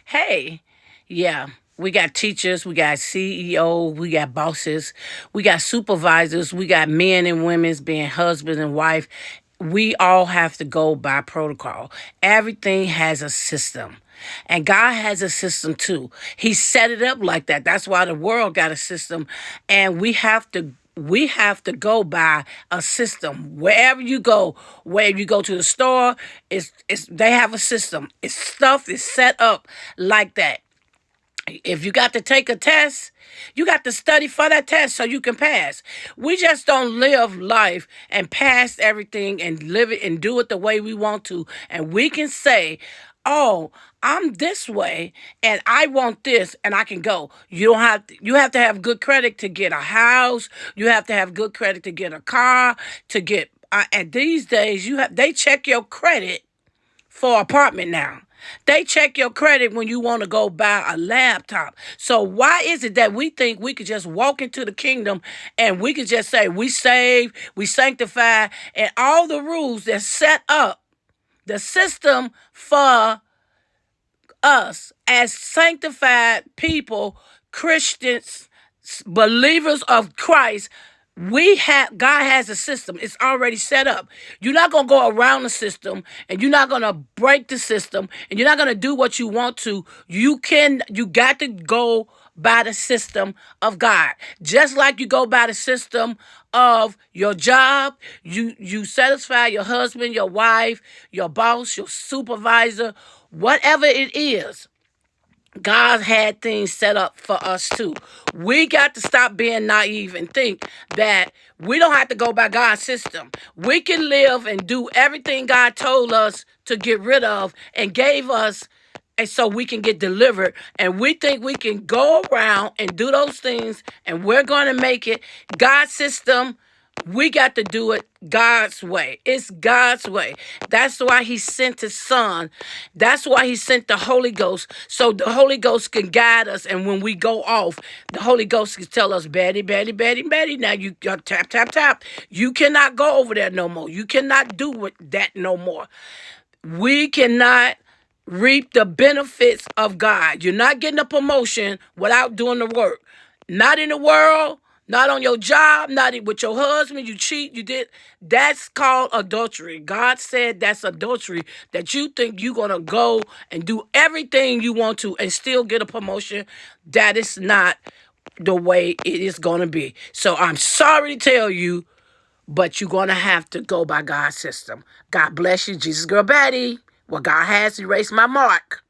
Hey, yeah, we got teachers, we got CEO, we got bosses, we got supervisors, we got men and women's being husband and wife. We all have to go by protocol. Everything has a system. And God has a system too. He set it up like that. That's why the world got a system. And we have to go by a system. Wherever you go, where you go to the store, it's they have a system. It's stuff is set up like that. If you got to take a test, you got to study for that test so you can pass. We just don't live life and pass everything and live it and do it the way we want to. And we can say, oh, I'm this way and I want this and I can go. You have to have good credit to get a house. You have to have good credit to get a car, to get and these days they check your credit for apartment now. They check your credit when you want to go buy a laptop. So why is it that we think we could just walk into the kingdom and we could just say we saved, we sanctified, and all the rules that set up the system for us as sanctified people, Christians, believers of Christ, God has a system. It's already set up. You're not gonna go around the system and you're not gonna break the system and you're not gonna do what you want to. You got to go by the system of God. Just like you go by the system of your job, you satisfy your husband, your wife, your boss, your supervisor, whatever it is. God had things set up for us too. We got to stop being naive and think that we don't have to go by God's system. We can live and do everything God told us to get rid of and gave us, and so we can get delivered. And we think we can go around and do those things and we're going to make it. God's system, we got to do it God's way. It's God's way. That's why he sent his son. That's why he sent the Holy Ghost. So the Holy Ghost can guide us. And when we go off, the Holy Ghost can tell us, Betty, Betty, Betty, Betty. Now you got tap, tap, tap. You cannot go over there no more. You cannot do that no more. We cannot reap the benefits of God. You're not getting a promotion without doing the work. Not in the world, not on your job, not with your husband. You cheat, you did. That's called adultery. God said that's adultery, that you think you're going to go and do everything you want to and still get a promotion. That is not the way it is going to be. So I'm sorry to tell you, but you're going to have to go by God's system. God bless you. Jesus Girl Betty. Well, God has erased my mark.